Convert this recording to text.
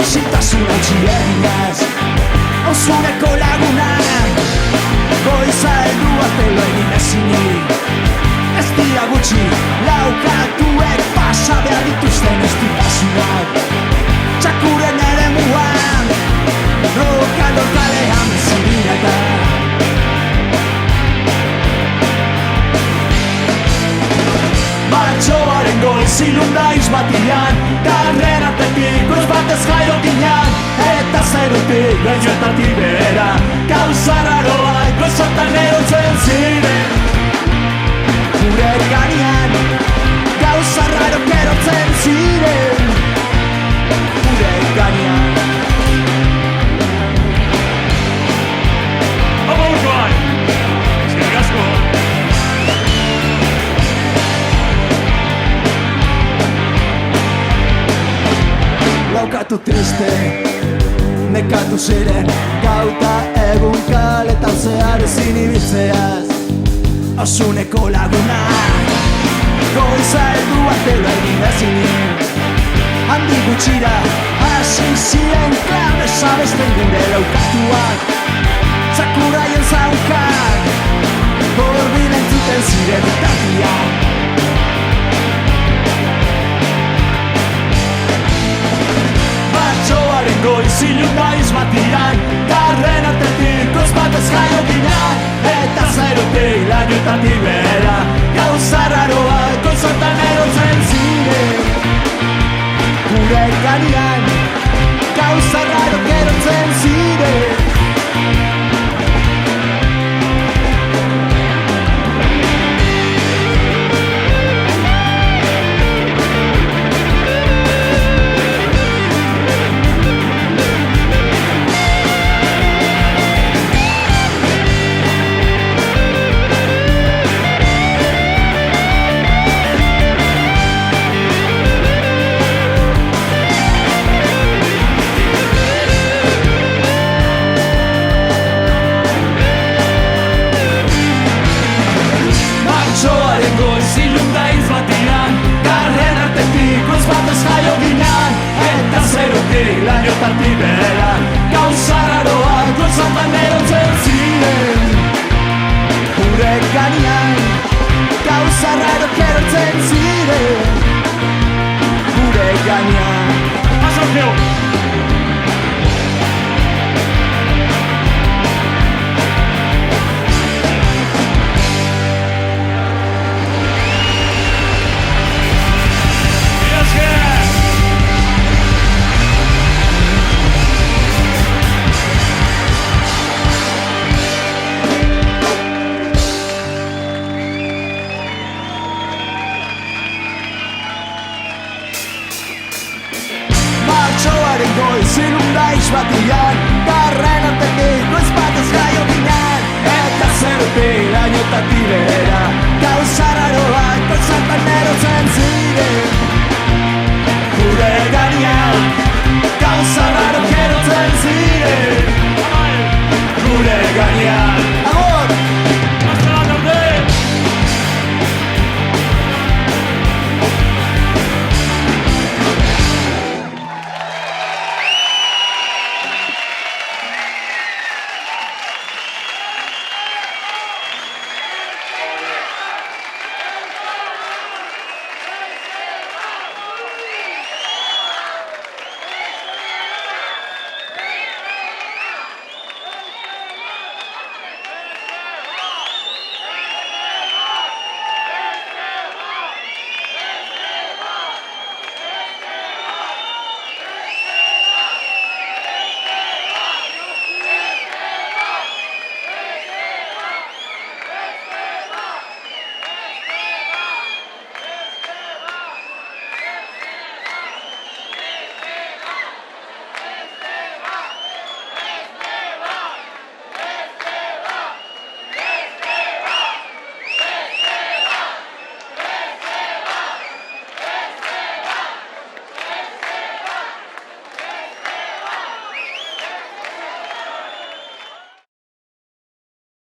isiltasuna utzi eginez Auzuneko lagunak goiza heldu arte lo egin ezinik Ez dira gutxi laukatuek pasa behar dituzten estutasunak Txakurren ere muan rock'n'roll kalean bizibinetan Martxoaren goiz ilundaiz batian Karren artetik goiz batez jaio ginean Eta zerutik gainoetatik behera Gauza raroak goizotan erotzen ziren Gure gainean gauza rarok erotzen ziren Gure gainean Abolkoan! Eskerrik asko! Laukatu triste, nekatu ziren Gauta egun kaletan zehar ezin ibiltzeaz Auzuneko laguna goiza heldu arte lo egin ezinik Handi gutxira hasi ziren klanez abesten gure laukatuak Txakurraien zaunkak hurbil entzuten ziren bitartiak Martxoaren goiz ilundaiz batian Karren artetik goiz batez jaio ginean Eta zerutik lainoetatik behera Gauza raroak goizotan erotzen ziren Gure gainean gauza rarok erotzen ziren Goiz ilundaiz batian Karren artetik goiz batez jaio ginean Eta zerutik lainoetatik behera Gauza raroak goizotan erotzen ziren Gure gainean gauza rarok erotzen ziren Gure gainean Aso, Geo!